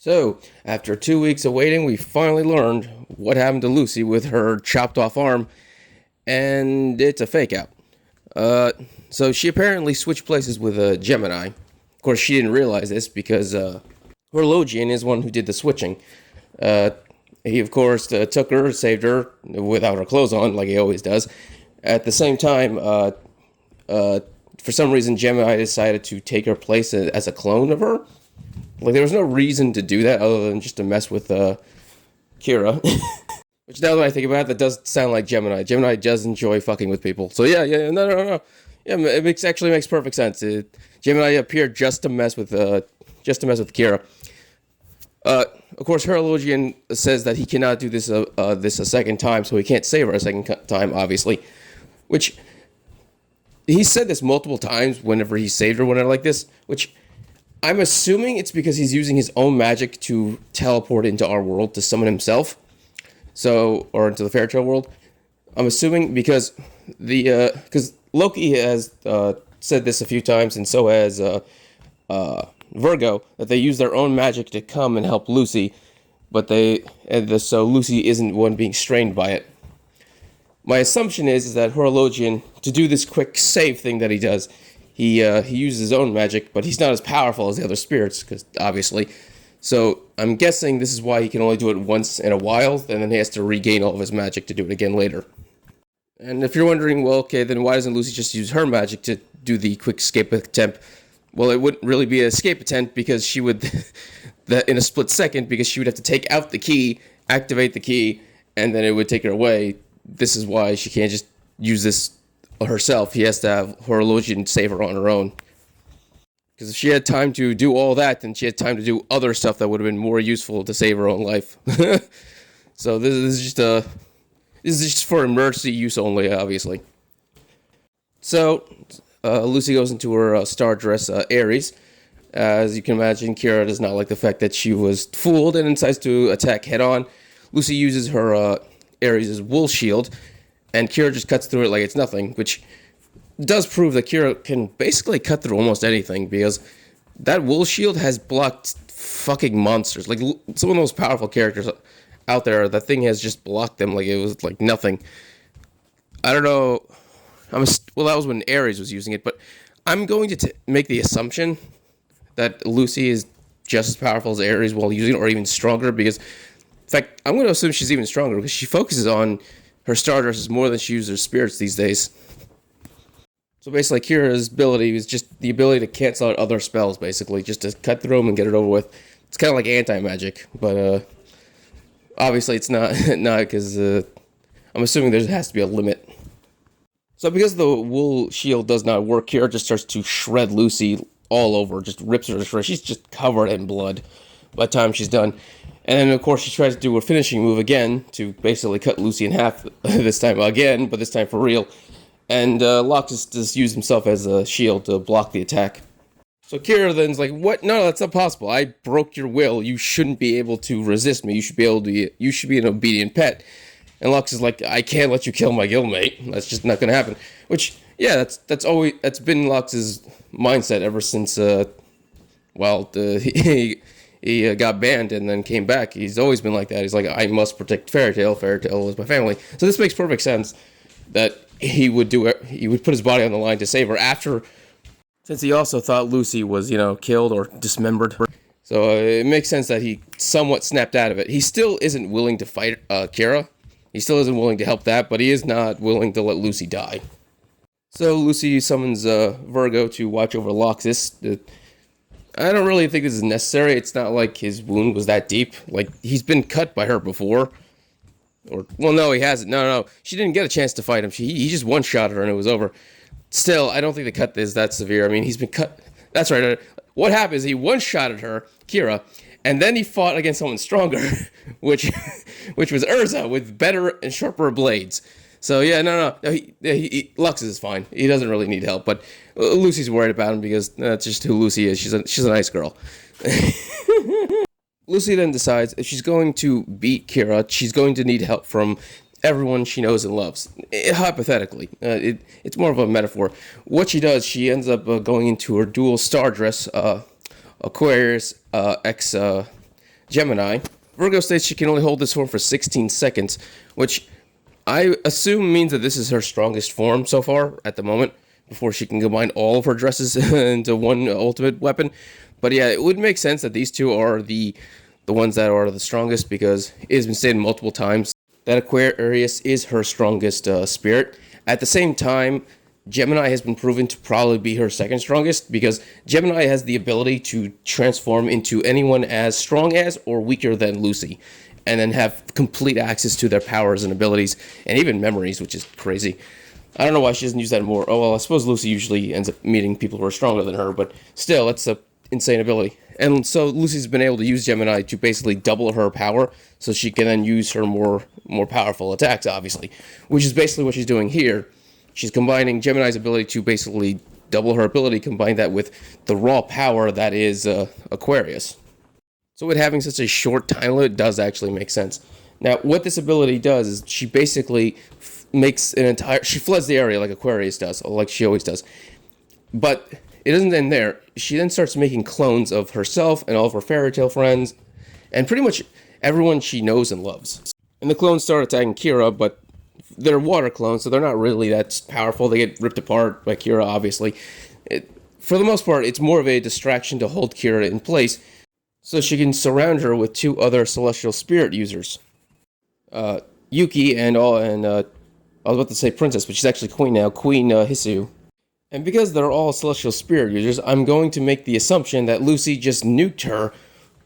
So, after 2 weeks of waiting, we finally learned what happened to Lucy with her chopped off arm, and it's a fake out. Uh, so she apparently switched places with Gemini. Of course, she didn't realize this because Horologian is one who did the switching. Uh, he, of course, took her, saved her without her clothes on, like he always does. At the same time, for some reason, Gemini decided to take her place as a clone of her. Like, there was no reason to do that other than just to mess with Kira. Which, now that I think about it, that does sound like Gemini. Gemini does enjoy fucking with people. So yeah, no. Yeah, actually makes perfect sense. Gemini appeared just to mess with Kira. Of course, Horologian says that he cannot do this a second time, so he can't save her a second time, obviously. Which, he said this multiple times whenever he saved her, whenever like this, which I'm assuming it's because he's using his own magic to teleport into our world to summon himself. So, or into the fairy tale world. I'm assuming because because Loki has said this a few times, and so has Virgo, that they use their own magic to come and help Lucy, but so Lucy isn't one being strained by it. My assumption is that Horologian, to do this quick save thing that he does, he uses his own magic, but he's not as powerful as the other spirits, because obviously. So I'm guessing this is why he can only do it once in a while, and then he has to regain all of his magic to do it again later. And if you're wondering, well, okay, then why doesn't Lucy just use her magic to do the quick escape attempt? Well, it wouldn't really be an escape attempt because she would, that in a split second, because she would have to take out the key, activate the key, and then it would take her away. This is why she can't just use this herself. He has to have Horologian save her on her own. Because if she had time to do all that, then she had time to do other stuff that would have been more useful to save her own life. So this is just for emergency use only, obviously. So Lucy goes into her star dress Aries. As you can imagine, Kira does not like the fact that she was fooled and decides to attack head on. Lucy uses her Aries' wool shield, and Kira just cuts through it like it's nothing, which does prove that Kira can basically cut through almost anything, because that wool shield has blocked fucking monsters. Like, some of the most powerful characters out there, that thing has just blocked them like it was like nothing. I don't know. Well, that was when Ares was using it, but I'm going to make the assumption that Lucy is just as powerful as Ares while using it, or even stronger, because, in fact, I'm going to assume she's even stronger, because she focuses on her star dresses more than she uses her spirits these days. So basically, Kira's ability is just the ability to cancel out other spells, basically, just to cut through them and get it over with. It's kind of like anti-magic, but obviously it's not, because I'm assuming there has to be a limit. So because the wool shield does not work, Kira just starts to shred Lucy all over, just rips her to shreds. She's just covered in blood by the time she's done. And then, of course, she tries to do a finishing move again to basically cut Lucy in half this time again, but this time for real. And Laxus just used himself as a shield to block the attack. So Kira then's like, "What? No, that's not possible. I broke your will. You shouldn't be able to resist me. You should be an obedient pet." And Laxus is like, "I can't let you kill my guildmate. That's just not gonna happen." Which, yeah, that's been Laxus's mindset ever since he got banned and then came back. He's always been like that. He's like, "I must protect Fairy Tail. Fairy Tail is my family." So this makes perfect sense that he would do it. He would put his body on the line to save her after, since he also thought Lucy was, killed or dismembered. So it makes sense that he somewhat snapped out of it. He still isn't willing to fight Kira. He still isn't willing to help that, but he is not willing to let Lucy die. So Lucy summons Virgo to watch over Laxus. I don't really think this is necessary. It's not like his wound was that deep. Like, he's been cut by her before. Well, no, he hasn't. No. She didn't get a chance to fight him. He just one-shot her and it was over. Still, I don't think the cut is that severe. I mean, he's been cut. That's right. What happened is he one-shotted her, Kira, and then he fought against someone stronger, which was Urza, with better and sharper blades. So, yeah, no. Lux is fine. He doesn't really need help, but Lucy's worried about him because that's just who Lucy is. She's a nice girl. Lucy then decides if she's going to beat Kira, she's going to need help from everyone she knows and loves. Hypothetically. It's more of a metaphor. What she does, she ends up going into her dual star dress, Aquarius X Gemini. Virgo states she can only hold this form for 16 seconds, which I assume means that this is her strongest form so far at the moment, before she can combine all of her dresses into one ultimate weapon. But yeah, it would make sense that these two are the ones that are the strongest, because it has been stated multiple times that Aquarius is her strongest spirit. At the same time, Gemini has been proven to probably be her second strongest, because Gemini has the ability to transform into anyone as strong as or weaker than Lucy, and then have complete access to their powers and abilities, and even memories, which is crazy. I don't know why she doesn't use that more. Oh, well, I suppose Lucy usually ends up meeting people who are stronger than her, but still, that's a insane ability. And so Lucy's been able to use Gemini to basically double her power, so she can then use her more powerful attacks, obviously, which is basically what she's doing here. She's combining Gemini's ability to basically double her ability, combine that with the raw power that is Aquarius. So with having such a short time limit does actually make sense. Now, what this ability does is she basically makes an entire... She floods the area like Aquarius does, or like she always does. But it doesn't end there. She then starts making clones of herself and all of her fairy tale friends, and pretty much everyone she knows and loves. And the clones start attacking Kira, but they're water clones, so they're not really that powerful. They get ripped apart by Kira, obviously. For the most part, it's more of a distraction to hold Kira in place, so she can surround her with two other celestial spirit users, Yuki and I was about to say princess, but she's actually queen now, Queen Hisu. And because they're all celestial spirit users, I'm going to make the assumption that Lucy just nuked her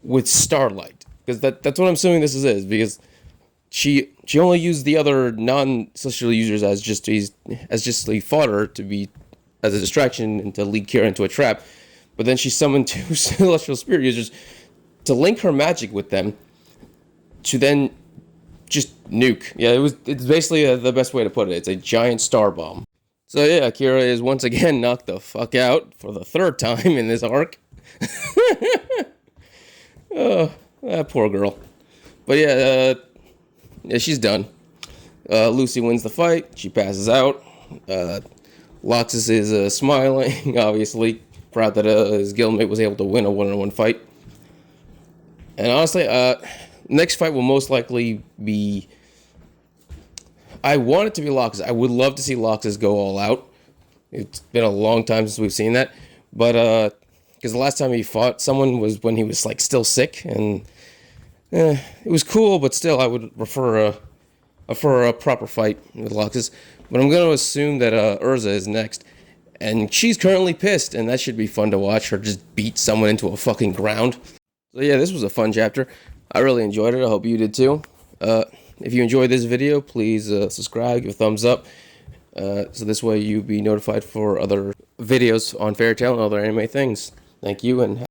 with Starlight, because that's what I'm assuming this is, because she only used the other non-celestial users as just a fodder to be as a distraction and to lead Kira into a trap. But then she summoned two celestial spirit users to link her magic with them to then just nuke. Yeah, it's basically the best way to put it. It's a giant star bomb. So yeah, Kira is once again knocked the fuck out for the third time in this arc. Oh, that poor girl. But yeah, she's done. Lucy wins the fight. She passes out. Laxus is smiling, obviously, proud that his guildmate was able to win a one-on-one fight. And honestly, next fight will most likely be... I want it to be Laxus. I would love to see Laxus go all out. It's been a long time since we've seen that. But, because the last time he fought someone was when he was, like, still sick. And it was cool, but still, I would prefer a proper fight with Laxus. But I'm going to assume that Urza is next. And she's currently pissed, and that should be fun to watch her just beat someone into a fucking ground. So yeah, this was a fun chapter. I really enjoyed it. I hope you did too. If you enjoyed this video, please subscribe, give a thumbs up, so this way you'll be notified for other videos on Fairy Tail and other anime things. Thank you, and